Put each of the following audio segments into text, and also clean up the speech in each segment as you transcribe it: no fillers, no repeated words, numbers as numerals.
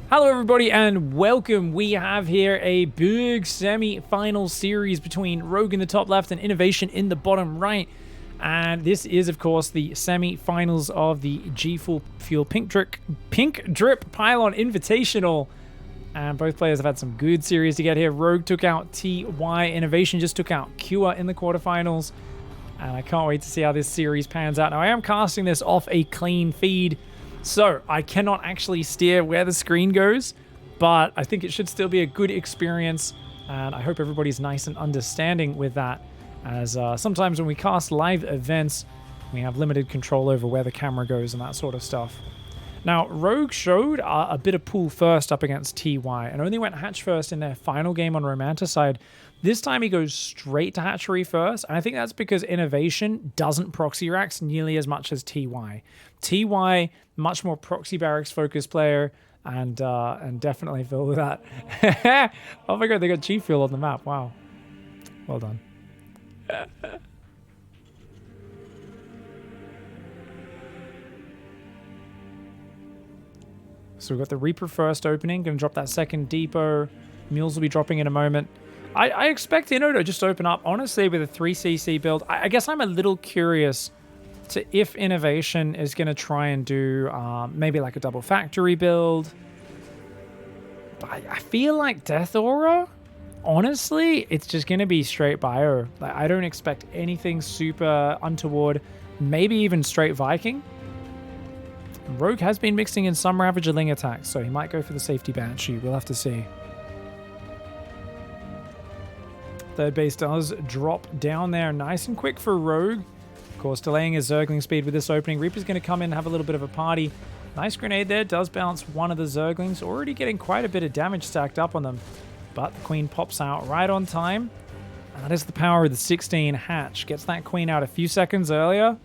Hello everybody and welcome. We have here a big semi-final series between Rogue in the top left and Innovation in the bottom right. And this is, of course, the semi-finals of the G Fuel Pink Drip Pylon Invitational. And both players have had some good series to get here. Rogue took out TY, Innovation just took out Cure in the quarterfinals. And I can't wait to see how this series pans out. Now, I am casting this off a clean feed, so I cannot actually steer where the screen goes, but I think it should still be a good experience, and I hope everybody's nice and understanding with that, as sometimes when we cast live events, we have limited control over where the camera goes and that sort of stuff. Now, Rogue showed a bit of pool first up against TY, and only went hatch first in their final game on Romanticide. This time he goes straight to hatchery first, and I think that's because Innovation doesn't proxy racks nearly as much as TY. TY, much more proxy barracks focused player, and definitely filled with that. Oh my god, they got G Fuel on the map. Wow. Well done. So we've got the Reaper first opening, gonna drop that second depot. Mules will be dropping in a moment. I expect Inno to just open up, honestly, with a 3cc build. I guess I'm a little curious to if Innovation is going to try and do maybe like a double factory build. But I feel like Death Aura, honestly, it's just going to be straight bio. Like, I don't expect anything super untoward, maybe even straight Viking. Rogue has been mixing in some Ravager-Ling attacks, so he might go for the safety Banshee. We'll have to see. Third base does drop down there nice and quick for Rogue. Of course, delaying his Zergling speed with this opening. Reaper's going to come in and have a little bit of a party. Nice grenade there. Does bounce one of the Zerglings. Already getting quite a bit of damage stacked up on them. But the Queen pops out right on time. And that is the power of the 16 hatch. Gets that Queen out a few seconds earlier.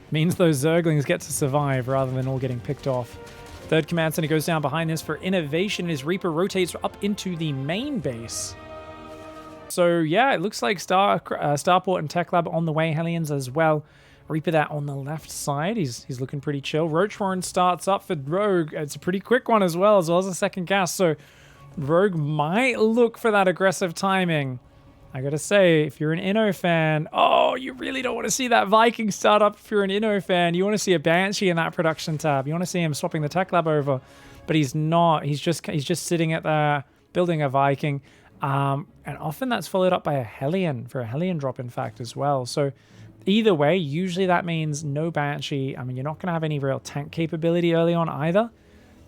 Means those Zerglings get to survive rather than all getting picked off. Third command center goes down behind this for Innovation. His Reaper rotates up into the main base. So yeah, it looks like Starport and Tech Lab on the way. Hellions as well. Reaper that on the left side. He's looking pretty chill. Roach Warren starts up for Rogue. It's a pretty quick one as well as a second cast. So Rogue might look for that aggressive timing. I gotta say, if you're an Inno fan, oh, you really don't want to see that Viking start up. If you're an Inno fan, you want to see a Banshee in that production tab. You want to see him swapping the Tech Lab over, but he's not. He's just sitting at there building a Viking. And often that's followed up by a Hellion, for a Hellion drop, in fact, as well. So either way, usually that means no Banshee. I mean, you're not going to have any real tank capability early on either.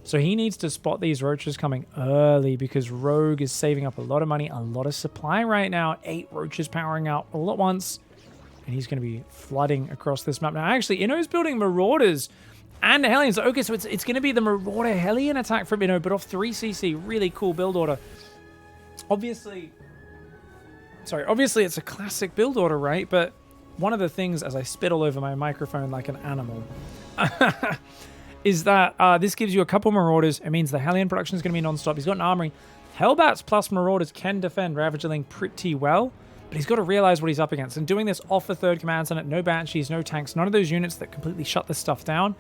So he needs to spot these roaches coming early because Rogue is saving up a lot of money, a lot of supply right now. 8 roaches powering out all at once. And he's going to be flooding across this map. Now, actually, Inno's building Marauders and Hellions. Okay, so it's going to be the Marauder Hellion attack from Inno, but off 3cc. Really cool build order. Obviously, it's a classic build order, right? But one of the things, as I spit all over my microphone like an animal, is that this gives you a couple Marauders. It means the Hellion production is going to be non-stop. He's got an armory. Hellbats plus Marauders can defend Ravager-Ling pretty well, but he's got to realize what he's up against. And doing this off the third command center, no Banshees, no tanks, none of those units that completely shut this stuff down.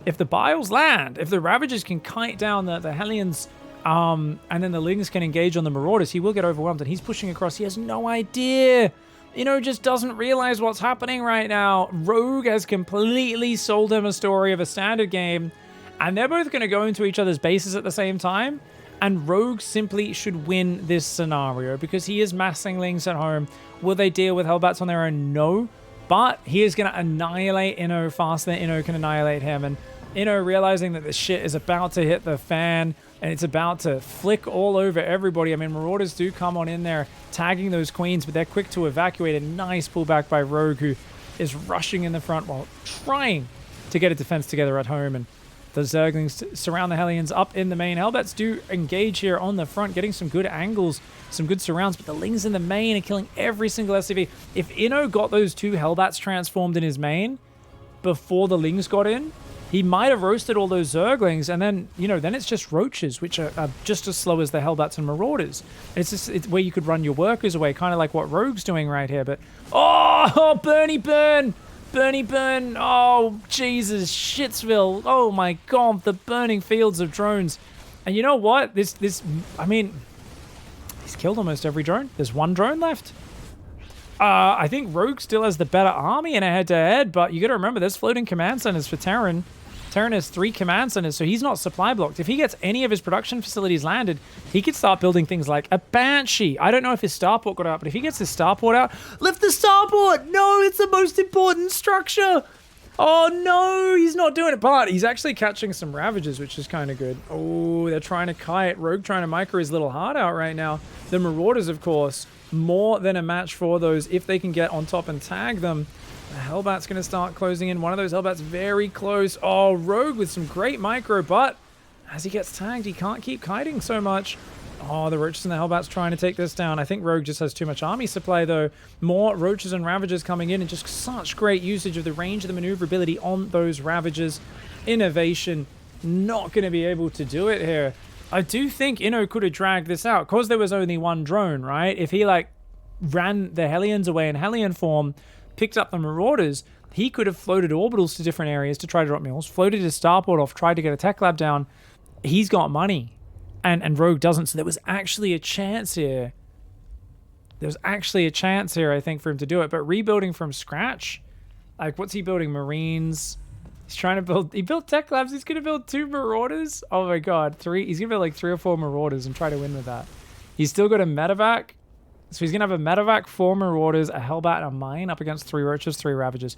If the Biles land, if the Ravagers can kite down the Hellions, and then the Lings can engage on the Marauders, he will get overwhelmed, and he's pushing across. He has no idea. Just doesn't realize what's happening right now. Rogue has completely sold him a story of a standard game, and they're both going to go into each other's bases at the same time, and Rogue simply should win this scenario because he is massing Lings at home. Will they deal with Hellbats on their own? No, but he is going to annihilate Inno faster than Inno can annihilate him, and Inno realizing that this shit is about to hit the fan, and it's about to flick all over everybody. I mean, Marauders do come on in there, tagging those Queens, but they're quick to evacuate. A nice pullback by Rogue, who is rushing in the front while trying to get a defense together at home. And the Zerglings surround the Hellions up in the main. Hellbats do engage here on the front, getting some good angles, some good surrounds, but the Lings in the main are killing every single SCV. If Inno got those 2 Hellbats transformed in his main before the Lings got in, he might have roasted all those Zerglings, and then, then it's just Roaches, which are just as slow as the Hellbats and Marauders. It's where you could run your workers away, kind of like what Rogue's doing right here. But, oh, Bernie Burn! Bernie Burn! Oh, Jesus, Shitsville! Oh my God, the burning fields of drones. And you know what? I mean, he's killed almost every drone. There's one drone left. I think Rogue still has the better army in a head-to-head, but you got to remember, there's floating command centers for Terran. Terran has 3 command centers, so he's not supply blocked. If he gets any of his production facilities landed, he could start building things like a Banshee. I don't know if his starport got out, but if he gets his starport out, lift the starport! No, it's the most important structure! Oh no, he's not doing it, but he's actually catching some Ravagers, which is kind of good. Oh, they're trying to kite. Rogue trying to micro his little heart out right now. The Marauders, of course, more than a match for those if they can get on top and tag them. The Hellbat's going to start closing in. One of those Hellbats very close. Oh, Rogue with some great micro, but as he gets tagged, he can't keep kiting so much. Oh, the Roaches and the Hellbats trying to take this down. I think Rogue just has too much army supply, though. More Roaches and Ravagers coming in, and just such great usage of the range of the maneuverability on those Ravagers. Innovation not going to be able to do it here. I do think Inno could have dragged this out, because there was only one drone, right? If he, like, ran the Hellions away in Hellion form, picked up the Marauders, he could have floated orbitals to different areas to try to drop mills, floated his starport off, tried to get a tech lab down. He's got money, and Rogue doesn't, so there was actually a chance here. There was actually a chance here, I think, for him to do it, but rebuilding from scratch, like, what's he building? Marines? He's trying to build, he built tech labs, he's going to build 2 Marauders? Oh my god, he's going to build like 3 or 4 Marauders and try to win with that. He's still got a medevac. So he's going to have a medevac, 4 Marauders, a Hellbat, and a Mine up against 3 Roaches, 3 Ravagers.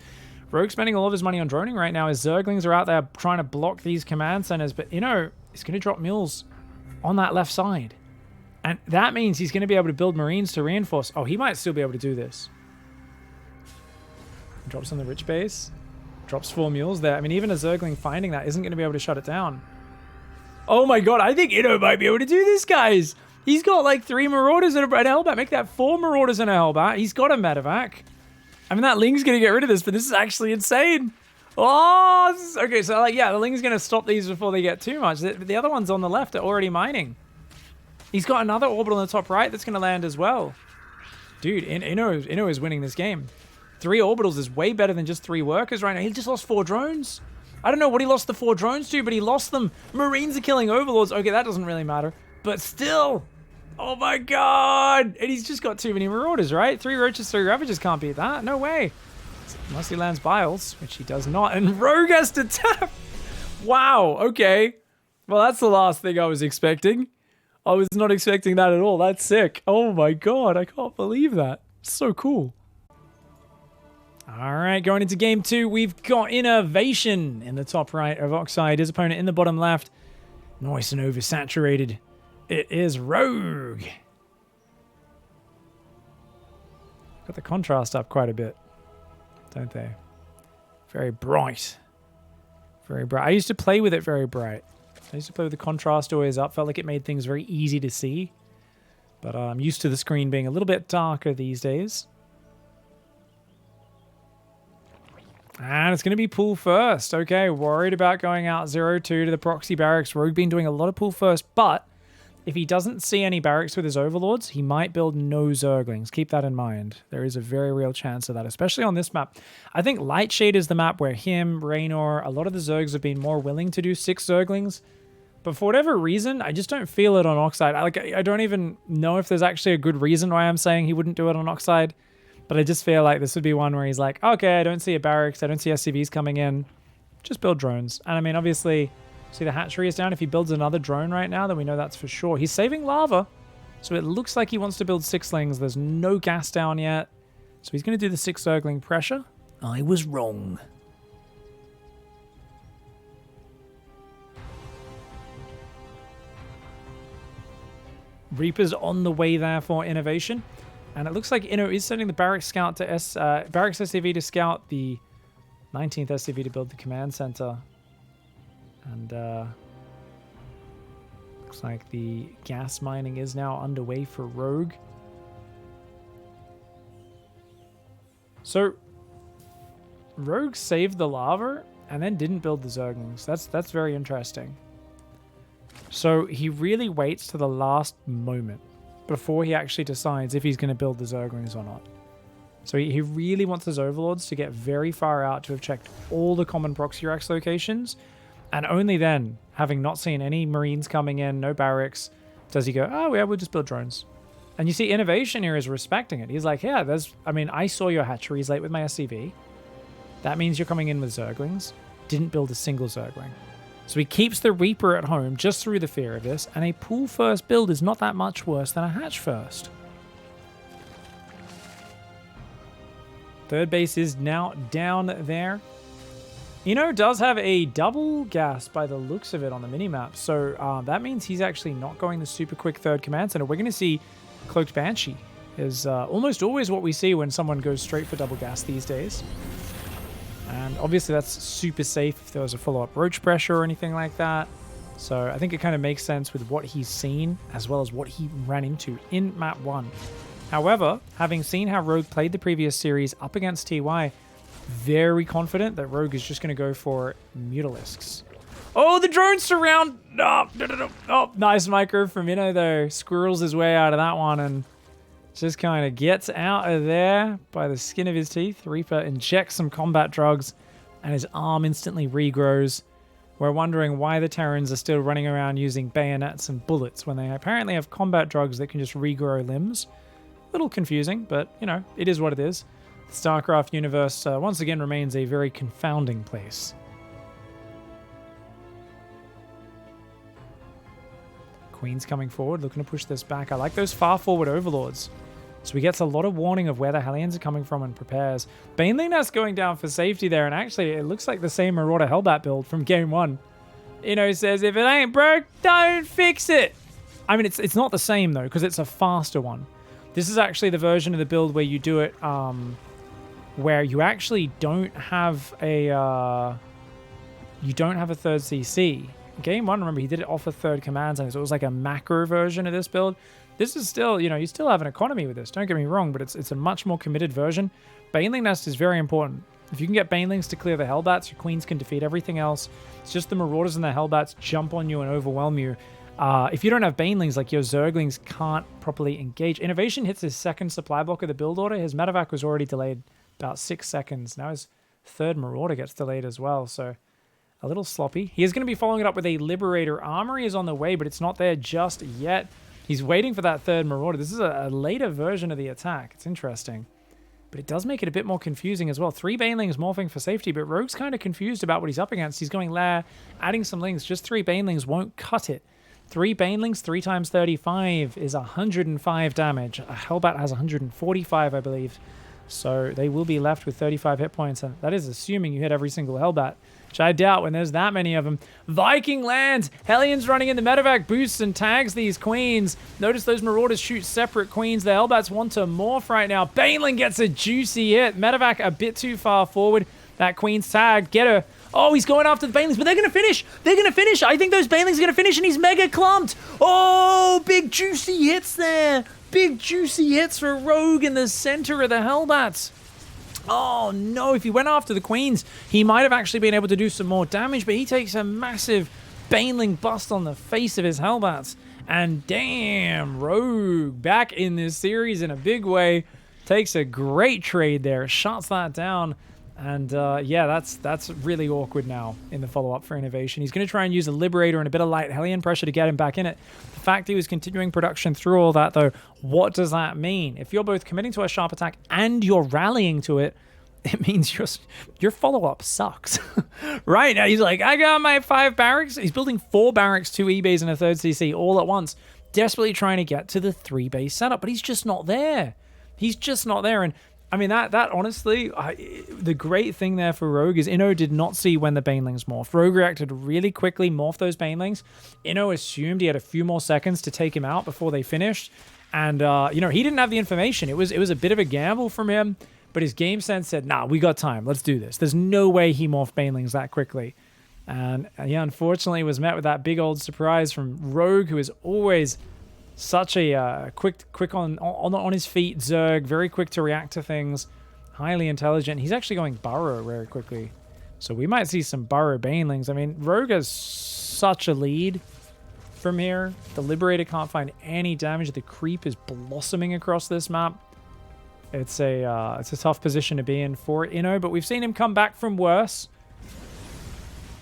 Rogue spending all of his money on droning right now. His Zerglings are out there trying to block these command centers, but Inno is going to drop mills on that left side. And that means he's going to be able to build Marines to reinforce. Oh, he might still be able to do this. Drops on the rich base. Drops 4 mules there. I mean, even a Zergling finding that isn't going to be able to shut it down. Oh my god, I think Inno might be able to do this, guys! He's got like 3 Marauders and a Hellbat. Make that 4 Marauders and a Hellbat. He's got a medevac. I mean, that Ling's going to get rid of this, but this is actually insane. Oh, okay, so like, yeah, the Ling's going to stop these before they get too much. The other ones on the left are already mining. He's got another orbital in the top right that's going to land as well. Dude, Inno is winning this game. 3 orbitals is way better than just 3 workers right now. He just lost 4 drones. I don't know what he lost the 4 drones to, but he lost them. Marines are killing Overlords. Okay, that doesn't really matter. But still, oh my god! And he's just got too many Marauders, right? 3 Roaches, 3 Ravagers can't beat that. No way. Unless he lands Biles, which he does not. And Rogue has to tap! Wow, okay. Well, that's the last thing I was expecting. I was not expecting that at all. That's sick. Oh my god, I can't believe that. So cool. Alright, going into game 2, we've got Innovation in the top right of Oxide. His opponent in the bottom left. Nice and oversaturated. It is Rogue. Got the contrast up quite a bit, don't they? Very bright. Very bright. I used to play with it very bright. I used to play with the contrast always up. Felt like it made things very easy to see. But I'm used to the screen being a little bit darker these days. And it's going to be pull first. Okay, worried about going out 0-2 to the proxy barracks. Rogue been doing a lot of pull first, but if he doesn't see any barracks with his overlords, he might build no Zerglings. Keep that in mind. There is a very real chance of that, especially on this map. I think Lightshade is the map where him, Raynor, a lot of the Zergs have been more willing to do 6 Zerglings. But for whatever reason, I just don't feel it on Oxide. I don't even know if there's actually a good reason why I'm saying he wouldn't do it on Oxide. But I just feel like this would be one where he's like, okay, I don't see a barracks, I don't see SCVs coming in. Just build drones. And I mean, obviously, see the hatchery is down. If he builds another drone right now, then we know that's for sure. He's saving lava. So it looks like he wants to build 6 Lings. There's no gas down yet. So he's going to do the 6 Zergling pressure. I was wrong. Reaper's on the way there for Innovation. And it looks like Inno is sending the Barracks Scout to Barracks SCV to scout the 19th SCV to build the command center. And looks like the gas mining is now underway for Rogue. So Rogue saved the lava and then didn't build the Zerglings. That's very interesting. So he really waits to the last moment before he actually decides if he's going to build the Zerglings or not. So he really wants his overlords to get very far out to have checked all the common proxy racks locations And only then, having not seen any Marines coming in, no barracks, does he go, oh yeah, we'll just build drones. And you see Innovation here is respecting it. He's like, yeah, I saw your hatcheries late with my SCV. That means you're coming in with Zerglings. Didn't build a single Zergling. So he keeps the Reaper at home just through the fear of this, and a pool first build is not that much worse than a hatch first. Third base is now down there. Does have a double gas by the looks of it on the minimap, so that means he's actually not going the super quick third command center. We're going to see Cloaked Banshee is almost always what we see when someone goes straight for double gas these days. And obviously that's super safe if there was a follow-up roach pressure or anything like that. So I think it kind of makes sense with what he's seen as well as what he ran into in map 1. However, having seen how Rogue played the previous series up against TY, very confident that Rogue is just going to go for Mutalisks. Oh, the drone surround! Oh, nice micro from Inno though. Squirrels his way out of that one and just kind of gets out of there by the skin of his teeth. Reaper injects some combat drugs and his arm instantly regrows. We're wondering why the Terrans are still running around using bayonets and bullets when they apparently have combat drugs that can just regrow limbs. A little confusing, but, it is what it is. The StarCraft universe, once again, remains a very confounding place. Queen's coming forward, looking to push this back. I like those far forward overlords. So he gets a lot of warning of where the Hellions are coming from and prepares. Baneling Nest going down for safety there, and actually it looks like the same Marauder Hellbat build from game 1. Says, if it ain't broke, don't fix it. I mean, it's not the same though, because it's a faster one. This is actually the version of the build where you do it, where you actually don't have a third CC. Game 1, remember, he did it off a third command center, so it was like a macro version of this build. This is still, you still have an economy with this, don't get me wrong, but it's a much more committed version. Baneling Nest is very important. If you can get Banelings to clear the Hellbats, your Queens can defeat everything else. It's just the Marauders and the Hellbats jump on you and overwhelm you. If you don't have Banelings, like your Zerglings can't properly engage. Innovation hits his second supply block of the build order. His medevac was already delayed about 6 seconds. Now his third Marauder gets delayed as well, so a little sloppy. He is going to be following it up with a Liberator. Armory is on the way, but it's not there just yet. He's waiting for that third Marauder. This is a later version of the attack. It's interesting. But it does make it a bit more confusing as well. 3 Banelings morphing for safety, but Rogue's kind of confused about what he's up against. He's going Lair, adding some Lings. Just 3 Banelings won't cut it. 3 Banelings, 3 times 35 is 105 damage. A Hellbat has 145, I believe. So they will be left with 35 hit points. That is assuming you hit every single Hellbat, which I doubt when there's that many of them. Viking lands. Hellions running in the medevac boosts and tags these Queens. Notice those Marauders shoot separate Queens. The Hellbats want to morph right now. Baneling gets a juicy hit. Medevac a bit too far forward. That Queen's tagged. Get her. Oh, he's going after the Banelings, but they're going to finish. They're going to finish. I think those Banelings are going to finish, and he's mega clumped. Oh, big juicy hits there. Big juicy hits for Rogue in the center of the Hellbats. Oh no, if he went after the Queens, he might have actually been able to do some more damage, but he takes a massive Baneling bust on the face of his Hellbats. And damn, Rogue back in this series in a big way. Takes a great trade there, shuts that down. And yeah, that's really awkward now in the follow-up for Innovation. He's going to try and use a Liberator and a bit of light Hellion pressure to get him back in it. The fact he was continuing production through all that, though, what does that mean? If you're both committing to a sharp attack and you're rallying to it, it means your follow-up sucks. Right now, he's like, I got my 5 barracks. He's building 4 barracks, 2 E-bays, and a 3rd CC all at once, desperately trying to get to the 3-base setup, but he's just not there. He's just not there, and I mean, that honestly, the great thing there for Rogue is Inno did not see when the Banelings morphed. Rogue reacted really quickly, morphed those Banelings. Inno assumed he had a few more seconds to take him out before they finished. And, he didn't have the information. It was a bit of a gamble from him, but his game sense said, nah, we got time. Let's do this. There's no way he morphed Banelings that quickly. And yeah, unfortunately, was met with that big old surprise from Rogue, who is always such a quick on his feet Zerg, very quick to react to things, highly intelligent. He's actually going Burrow very quickly, so we might see some Burrow Banelings. I mean, Rogue has such a lead from here. The Liberator can't find any damage. The creep is blossoming across this map. It's a tough position to be in for Inno, but we've seen him come back from worse.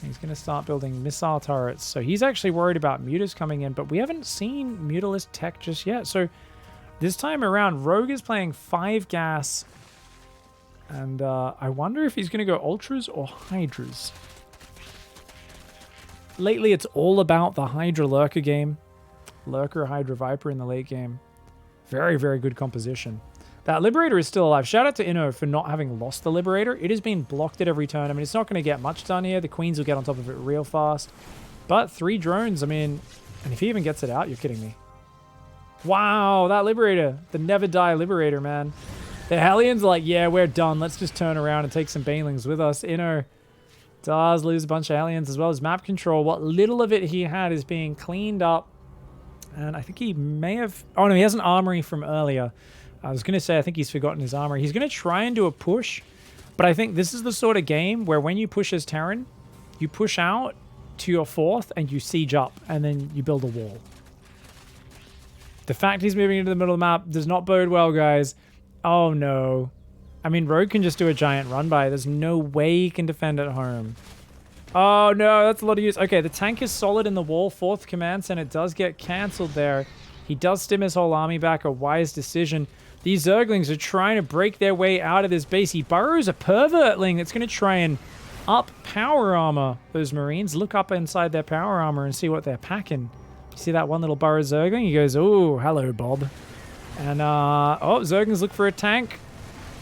He's going to start building missile turrets. So he's actually worried about mutas coming in, but we haven't seen Mutalisk tech just yet. So this time around, Rogue is playing 5 gas. And I wonder if he's going to go Ultras or Hydras. Lately, it's all about the Hydra Lurker game. Lurker, Hydra, Viper in the late game. Very, very good composition. That Liberator is still alive. Shout out to Inno for not having lost the Liberator. It has been blocked at every turn. I mean, it's not going to get much done here. The Queens will get on top of it real fast. But 3 drones, I mean, and if he even gets it out, you're kidding me. Wow, that Liberator. The never die Liberator, man. The Hellions are like, yeah, we're done. Let's just turn around and take some Banelings with us. Inno does lose a bunch of Hellions as well as map control. What little of it he had is being cleaned up. And I think he may have... Oh, no, he has an armory from earlier. I was going to say, I think he's forgotten his armory. He's going to try and do a push. But I think this is the sort of game where when you push as Terran, you push out to your 4th and you siege up. And then you build a wall. The fact he's moving into the middle of the map does not bode well, guys. Oh, no. I mean, Rogue can just do a giant run by. There's no way he can defend at home. Oh, no. That's a lot of use. Okay, the tank is solid in the wall. 4th command center does get cancelled there. He does stim his whole army back. A wise decision. These Zerglings are trying to break their way out of this base. He burrows a pervertling that's going to try and up power armor those Marines. Look up inside their power armor and see what they're packing. You see that one little burrow Zergling? He goes, oh, hello, Bob. And, oh, Zerglings look for a tank.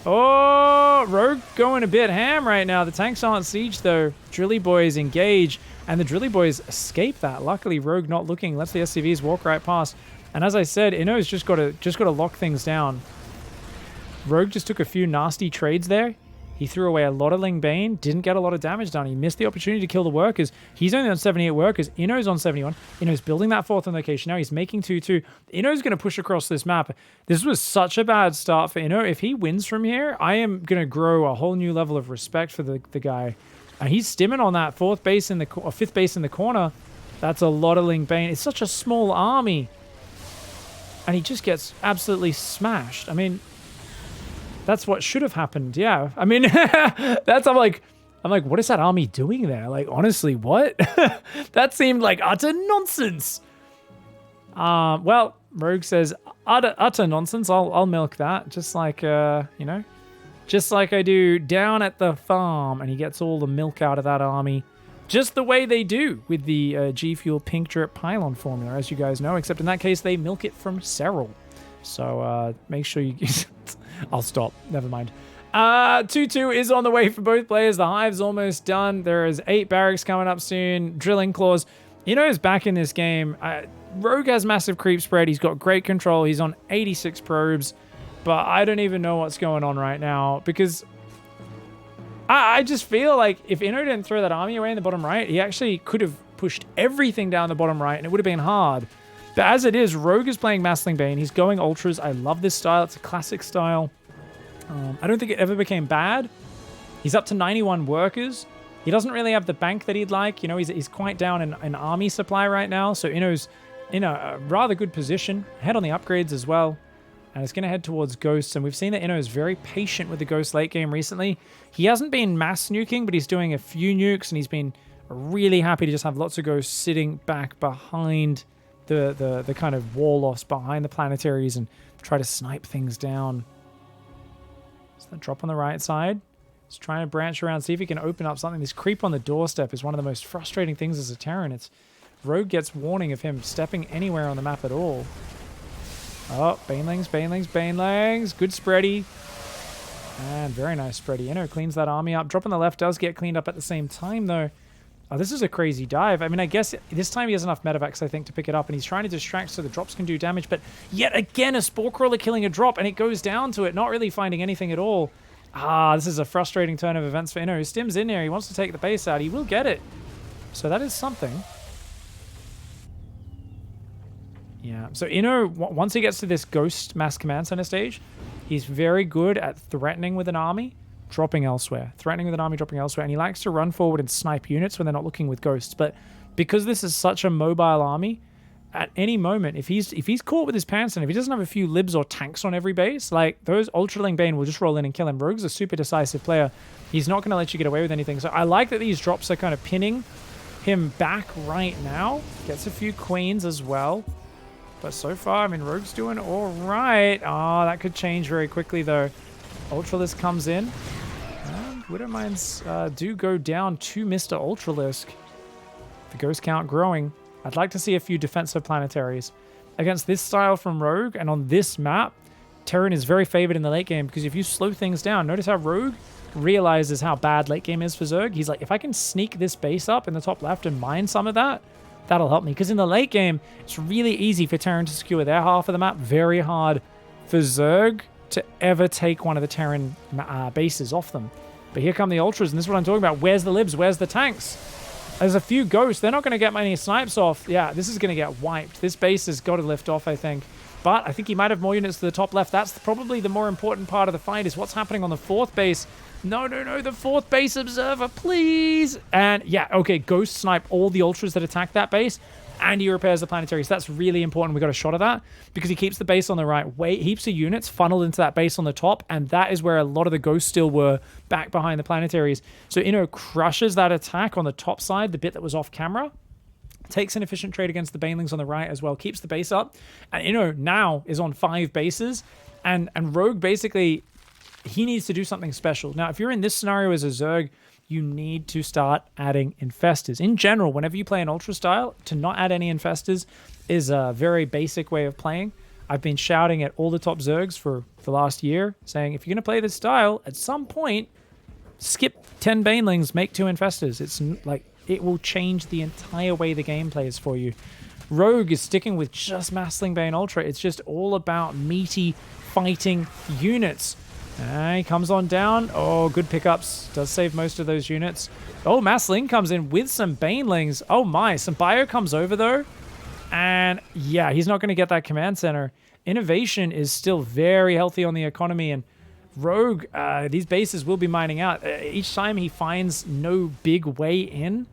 Oh, Rogue going a bit ham right now. The tanks aren't siege, though. Drilly Boys engage, and the Drilly Boys escape that. Luckily, Rogue not looking. Lets the SCVs walk right past. And as I said, Inno's just got to lock things down. Rogue just took a few nasty trades there. He threw away a lot of Ling Bane, didn't get a lot of damage done. He missed the opportunity to kill the workers. He's only on 78 workers. Inno's on 71. Inno's building that 4th location now. He's making 2-2. Inno's going to push across this map. This was such a bad start for Inno. If he wins from here, I am going to grow a whole new level of respect for the guy. And he's stimming on that 4th base in the or 5th base in the corner. That's a lot of Ling Bane. It's such a small army. And he just gets absolutely smashed. I mean, that's what should have happened. Yeah. I mean, I'm like, what is that army doing there? Like, honestly, what? That seemed like utter nonsense. Well, Rogue says utter nonsense. I'll milk that. Just like, just like I do down at the farm. And he gets all the milk out of that army. Just the way they do with the G Fuel Pink Drip Pylon formula, as you guys know. Except in that case, they milk it from Serral. So make sure you... I'll stop. Never mind. 2-2 is on the way for both players. The Hive's almost done. There is 8 barracks coming up soon. Drilling Claws. Inno's back in this game. Rogue has massive creep spread. He's got great control. He's on 86 probes. But I don't even know what's going on right now. Because I just feel like if Inno didn't throw that army away in the bottom right, he actually could have pushed everything down the bottom right. And it would have been hard. But as it is, Rogue is playing Massling Bane. He's going Ultras. I love this style. It's a classic style. I don't think it ever became bad. He's up to 91 workers. He doesn't really have the bank that he'd like. You know, he's quite down in army supply right now. So Inno's in a rather good position. Head on the upgrades as well. And it's going to head towards Ghosts. And we've seen that Inno is very patient with the Ghost late game recently. He hasn't been mass nuking, but he's doing a few nukes. And he's been really happy to just have lots of Ghosts sitting back behind the kind of wall-offs behind the planetaries and try to snipe things down. So that drop on the right side. He's trying to branch around, see if he can open up something. This creep on the doorstep is one of the most frustrating things as a Terran. It's Rogue gets warning of him stepping anywhere on the map at all. Oh, Banelings. Good spready. And very nice spready. Inno cleans that army up. Drop on the left does get cleaned up at the same time, though. Oh, this is a crazy dive. I mean, I guess this time he has enough medevacs, I think, to pick it up, and he's trying to distract so the drops can do damage, but yet again, a Spore Crawler killing a drop, and it goes down to it, not really finding anything at all. This is a frustrating turn of events for Inno. Stim's in there. He wants to take the base out. He will get it. So that is something. Yeah, so Inno, once he gets to this Ghost Mass Command Center stage, he's very good at threatening with an army, dropping elsewhere. Threatening with an army, dropping elsewhere. And he likes to run forward and snipe units when they're not looking with Ghosts. But because this is such a mobile army, at any moment, if he's caught with his pants and if he doesn't have a few libs or tanks on every base, like those Ultraling Bane will just roll in and kill him. Rogue's a super decisive player. He's not going to let you get away with anything. So I like that these drops are kind of pinning him back right now. Gets a few queens as well. But so far, I mean, Rogue's doing all right. Oh, that could change very quickly, though. Ultralisk comes in. And Widowmines do go down to Mr. Ultralisk. The ghost count growing. I'd like to see a few defensive planetaries. Against this style from Rogue and on this map, Terran is very favored in the late game because if you slow things down, notice how Rogue realizes how bad late game is for Zerg. He's like, if I can sneak this base up in the top left and mine some of that, that'll help me. Because in the late game, it's really easy for Terran to secure their half of the map. Very hard for Zerg to ever take one of the Terran bases off them. But here come the Ultras, and this is what I'm talking about. Where's the libs? Where's the tanks? There's a few ghosts. They're not going to get many snipes off. Yeah, this is going to get wiped. This base has got to lift off, I think. But I think he might have more units to the top left. That's probably the more important part of the fight is what's happening on the fourth base. No, the fourth base observer, please. And yeah, okay, ghost snipe all the Ultras that attack that base. And he repairs the planetary. So that's really important. We got a shot of that because he keeps the base on the right way. Heaps of units funneled into that base on the top. And that is where a lot of the ghosts still were back behind the planetaries. So Inno crushes that attack on the top side, the bit that was off camera. Takes an efficient trade against the Banelings on the right as well. Keeps the base up. And Inno now is on 5 bases. And Rogue basically, he needs to do something special. Now, if you're in this scenario as a Zerg, you need to start adding infestors. In general, whenever you play an Ultra style, to not add any infestors is a very basic way of playing. I've been shouting at all the top Zergs for the last year, saying, if you're going to play this style, at some point, skip 10 Banelings, make 2 infestors. It's like, it will change the entire way the game plays for you. Rogue is sticking with just Massling Bane Ultra. It's just all about meaty fighting units. He comes on down. Oh, good pickups. Does save most of those units. Oh, Massling comes in with some Banelings. Oh my, some bio comes over though. And yeah, he's not going to get that command center. Innovation is still very healthy on the economy. And Rogue, these bases will be mining out. Each time he finds no big way in,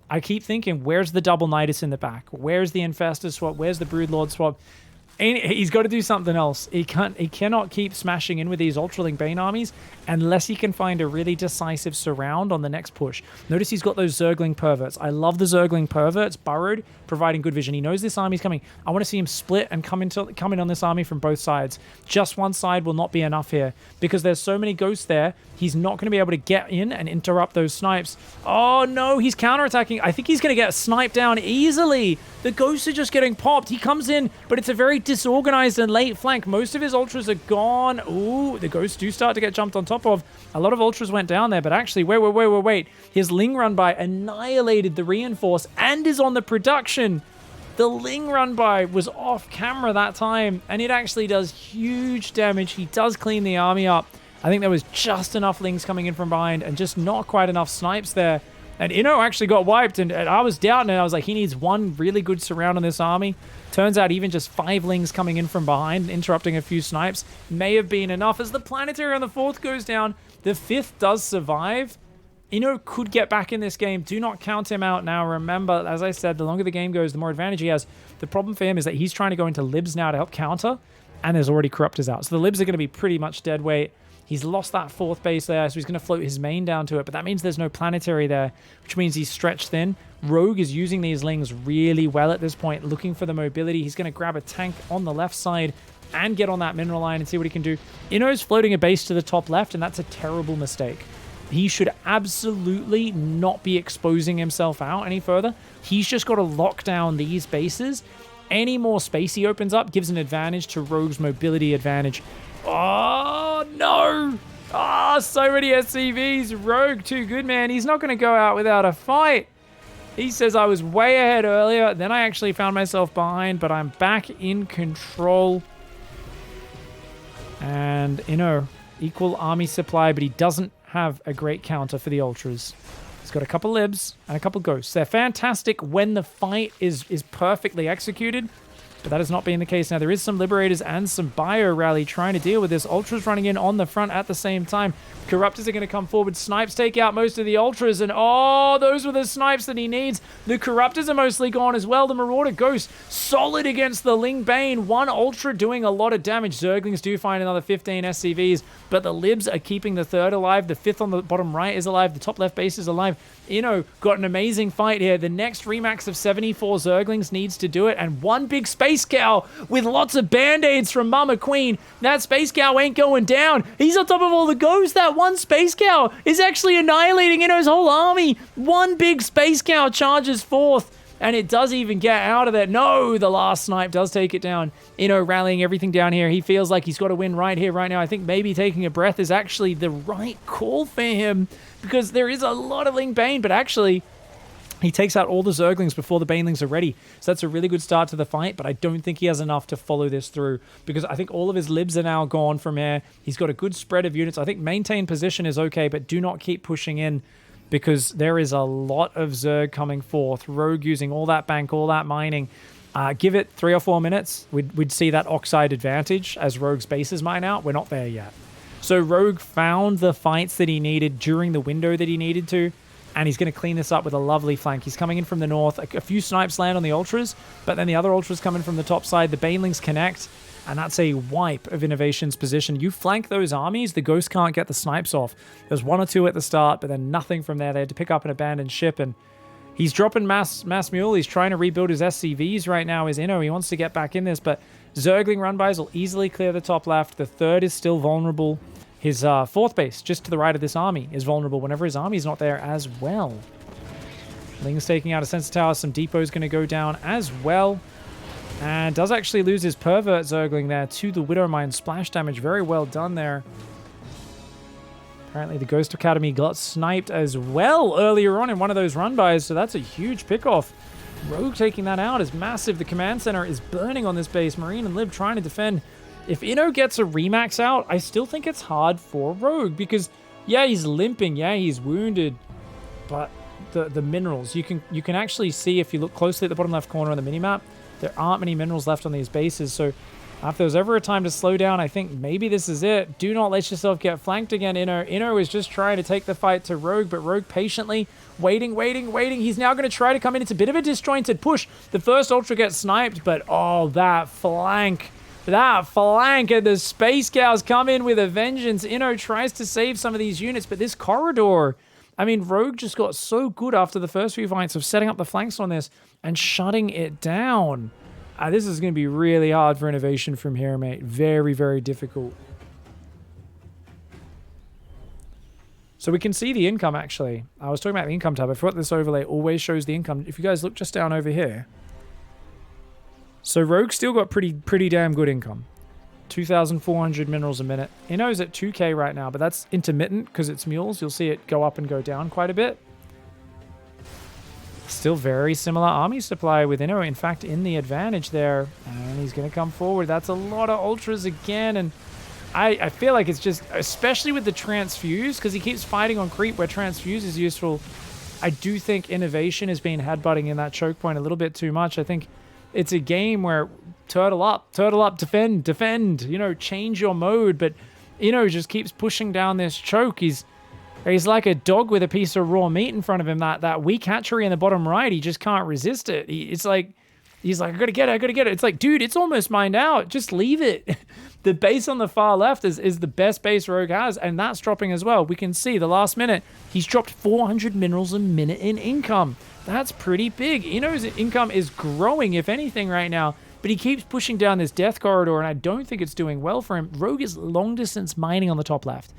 I keep thinking, where's the double Nidus in the back? Where's the Infestor swap? Where's the Broodlord swap? He's got to do something else. He cannot keep smashing in with these Ultraling Bane armies unless he can find a really decisive surround on the next push. Notice he's got those Zergling perverts. I love the Zergling perverts burrowed, providing good vision. He knows this army's coming. I want to see him split and come in on this army from both sides. Just one side will not be enough here because there's so many ghosts there. He's not going to be able to get in and interrupt those snipes. Oh no, he's counterattacking. I think he's going to get sniped down easily. The ghosts are just getting popped. He comes in, but it's a very disorganized and late flank. Most of his Ultras are gone. Ooh, the ghosts do start to get jumped on top of. A lot of Ultras went down there, but actually, wait. His Ling run by annihilated the reinforce and is on the production. The Ling run by was off camera that time, and it actually does huge damage. He does clean the army up. I think there was just enough Lings coming in from behind and just not quite enough snipes there. And Inno actually got wiped, and I was doubting it. I was like, he needs one really good surround on this army. Turns out even just 5 Lings coming in from behind, interrupting a few snipes, may have been enough. As the planetary on the 4th goes down, the 5th does survive. Inno could get back in this game. Do not count him out now. Remember, as I said, the longer the game goes, the more advantage he has. The problem for him is that he's trying to go into Libs now to help counter, and there's already Corruptors out. So the Libs are going to be pretty much dead weight. He's lost that 4th base there, so he's going to float his main down to it. But that means there's no planetary there, which means he's stretched thin. Rogue is using these Lings really well at this point, looking for the mobility. He's going to grab a tank on the left side and get on that mineral line and see what he can do. Inno's floating a base to the top left, and that's a terrible mistake. He should absolutely not be exposing himself out any further. He's just got to lock down these bases. Any more space he opens up gives an advantage to Rogue's mobility advantage. Oh, no. Oh, so many SCVs. Rogue, too good, man. He's not going to go out without a fight. He says, I was way ahead earlier. Then I actually found myself behind, but I'm back in control. And, equal army supply, but he doesn't have a great counter for the Ultras. He's got a couple Libs and a couple Ghosts. They're fantastic when the fight is perfectly executed. But that has not been the case. Now, there is some Liberators and some Bio Rally trying to deal with this. Ultras running in on the front at the same time. Corruptors are going to come forward. Snipes take out most of the Ultras. And, oh, those were the snipes that he needs. The Corruptors are mostly gone as well. The Marauder Ghost solid against the Ling Bane. One Ultra doing a lot of damage. Zerglings do find another 15 SCVs. But the Libs are keeping the third alive. The fifth on the bottom right is alive. The top left base is alive. Inno got an amazing fight here. The next remax of 74 Zerglings needs to do it. And one big Space Cow with lots of Band-Aids from Mama Queen. That Space Cow ain't going down. He's on top of all the ghosts. That one Space Cow is actually annihilating Inno's whole army. One big Space Cow charges forth. And it does even get out of there. No, the last snipe does take it down. Inno rallying everything down here. He feels like he's got to win right here, right now. I think maybe taking a breath is actually the right call for him because there is a lot of Ling Bane, but actually he takes out all the Zerglings before the Banelings are ready. So that's a really good start to the fight, but I don't think he has enough to follow this through because I think all of his Libs are now gone from here. He's got a good spread of units. I think maintain position is okay, but do not keep pushing in because there is a lot of Zerg coming forth. Rogue using all that bank, all that mining. Give it 3 or 4 minutes. We'd see that Oxide advantage as Rogue's bases mine out. We're not there yet. So Rogue found the fights that he needed during the window that he needed to, and he's going to clean this up with a lovely flank. He's coming in from the north. A few snipes land on the Ultras, but then the other Ultras coming from the top side. The Banelings connect, and that's a wipe of Innovation's position. You flank those armies, the Ghost can't get the snipes off. There's 1 or 2 at the start, but then nothing from there. They had to pick up an abandoned ship, and he's dropping mass mule. He's trying to rebuild his SCVs right now, is Inno. He wants to get back in this, but Zergling run-bys will easily clear the top left. The third is still vulnerable. His fourth base, just to the right of this army, is vulnerable whenever his army's not there as well. Ling's taking out a sensor tower. Some Depot's going to go down as well. And does actually lose his Pervert Zergling there to the Widowmine. Splash damage. Very well done there. Apparently the Ghost Academy got sniped as well earlier on in one of those run-bys, so that's a huge pick-off. Rogue taking that out is massive. The command center is burning on this base. Marine and Lib trying to defend. If Inno gets a remax out, I still think it's hard for Rogue because, yeah, he's limping, yeah, he's wounded, but the minerals, you can actually see if you look closely at the bottom left corner on the minimap, there aren't many minerals left on these bases, so if there was ever a time to slow down, I think maybe this is it. Do not let yourself get flanked again, Inno. Inno is just trying to take the fight to Rogue, but Rogue patiently waiting. He's now going to try to come in. It's a bit of a disjointed push. The first Ultra gets sniped, but oh, that flank and the Space Cows come in with a vengeance. Inno tries to save some of these units, but this corridor, I mean, Rogue just got so good after the first few fights of setting up the flanks on this and shutting it down. This is going to be really hard for Innovation from here, mate. Very, very difficult. So we can see the income, actually. I was talking about the income tab. I forgot this overlay always shows the income. If you guys look just down over here. So Rogue still got pretty damn good income. 2,400 minerals a minute. Inno's at 2k right now, but that's intermittent because it's mules. You'll see it go up and go down quite a bit. Still very similar army supply with Inno. In fact, in the advantage there. And he's going to come forward. That's a lot of Ultras again. And I feel like it's just, especially with the Transfuse, because he keeps fighting on creep where Transfuse is useful. I do think Innovation has been headbutting in that choke point a little bit too much. I think it's a game where turtle up, defend, you know, change your mode. But Inno just keeps pushing down this choke. He's like a dog with a piece of raw meat in front of him. That weak hatchery in the bottom right, he just can't resist it. He's like, I gotta get it. It's like, dude, it's almost mined out. Just leave it. The base on the far left is the best base Rogue has, and that's dropping as well. We can see the last minute, he's dropped 400 minerals a minute in income. That's pretty big. Inno's income is growing, if anything, right now, but he keeps pushing down this death corridor, and I don't think it's doing well for him. Rogue is long-distance mining on the top left.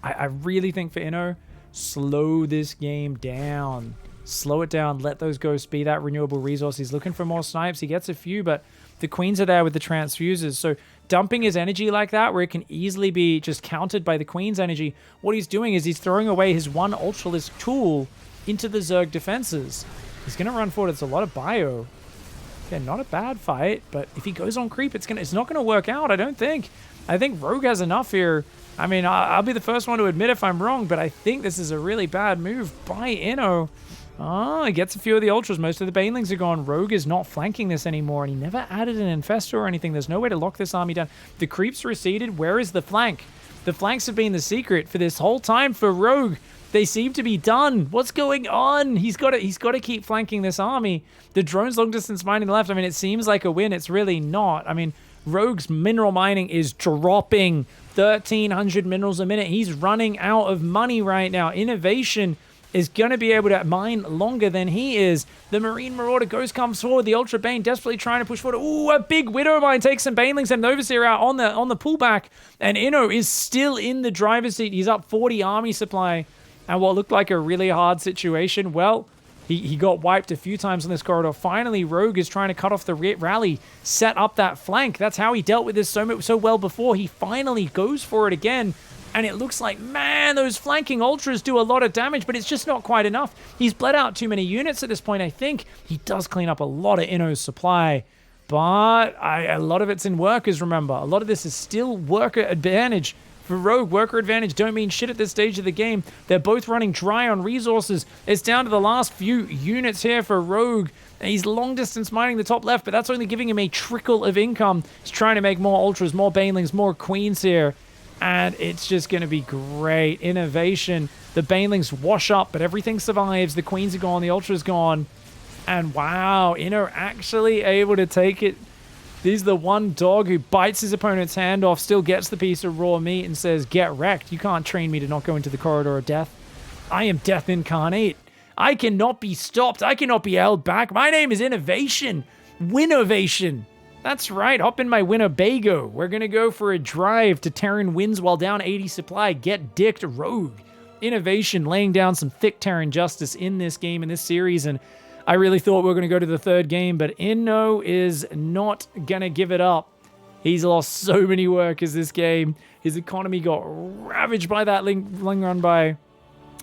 I really think for Inno, slow this game down. Slow it down. Let those ghosts be that renewable resource. He's looking for more snipes. He gets a few, but the queens are there with the transfuses. So dumping his energy like that, where it can easily be just countered by the queen's energy, what he's doing is he's throwing away his one Ultralisk tool into the Zerg defenses. He's going to run forward. It's a lot of bio. Okay, not a bad fight, but if he goes on creep, it's not going to work out, I don't think. I think Rogue has enough here. I mean, I'll be the first one to admit if I'm wrong, but I think this is a really bad move by Inno. Oh, he gets a few of the ultras. Most of the banelings are gone. Rogue is not flanking this anymore, and he never added an infestor or anything. There's no way to lock this army down. The creeps receded. Where is the flank? The flanks have been the secret for this whole time for Rogue. They seem to be done. What's going on? He's got to keep flanking this army. The drone's long distance mining left. I mean, it seems like a win. It's really not. I mean, Rogue's mineral mining is dropping 1,300 minerals a minute. He's running out of money right now. Innovation is going to be able to mine longer than he is. The Marine Marauder comes forward. The Ultra Bane desperately trying to push forward. Ooh, a big Widow Mine takes some Banelings and an Overseer out on the pullback. And Inno is still in the driver's seat. He's up 40 army supply. And what looked like a really hard situation, well, he got wiped a few times on this corridor. Finally, Rogue is trying to cut off the rally, set up that flank. That's how he dealt with this so well before. He finally goes for it again. And it looks like, man, those flanking ultras do a lot of damage, but it's just not quite enough. He's bled out too many units at this point, I think. He does clean up a lot of Inno's supply, but a lot of it's in workers, remember. A lot of this is still worker advantage. For Rogue, worker advantage don't mean shit at this stage of the game. They're both running dry on resources. It's down to the last few units here for Rogue. He's long distance mining the top left, but that's only giving him a trickle of income. He's trying to make more ultras, more banelings, more queens here. And it's just going to be great. Innovation. The banelings wash up, but everything survives. The queens are gone. The ultra's gone. And wow, Inno actually able to take it. He's the one dog who bites his opponent's hand off, still gets the piece of raw meat and says, get wrecked. You can't train me to not go into the corridor of death. I am death incarnate. I cannot be stopped. I cannot be held back. My name is Innovation. Winovation. That's right, hop in my Winnebago. We're going to go for a drive to Terran wins while down 80 supply. Get dicked, Rogue. Innovation laying down some thick Terran justice in this game, in this series, and I really thought we were going to go to the third game, but Inno is not going to give it up. He's lost so many workers this game. His economy got ravaged by that Ling run by.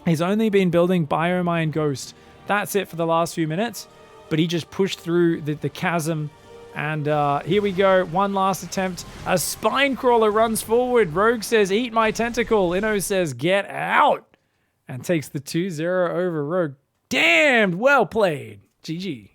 He's only been building Biomine Ghost. That's it for the last few minutes, but he just pushed through the chasm. And here we go. One last attempt. A spine crawler runs forward. Rogue says, eat my tentacle. Inno says, get out. And takes the 2-0 over Rogue. Damned well played. GG.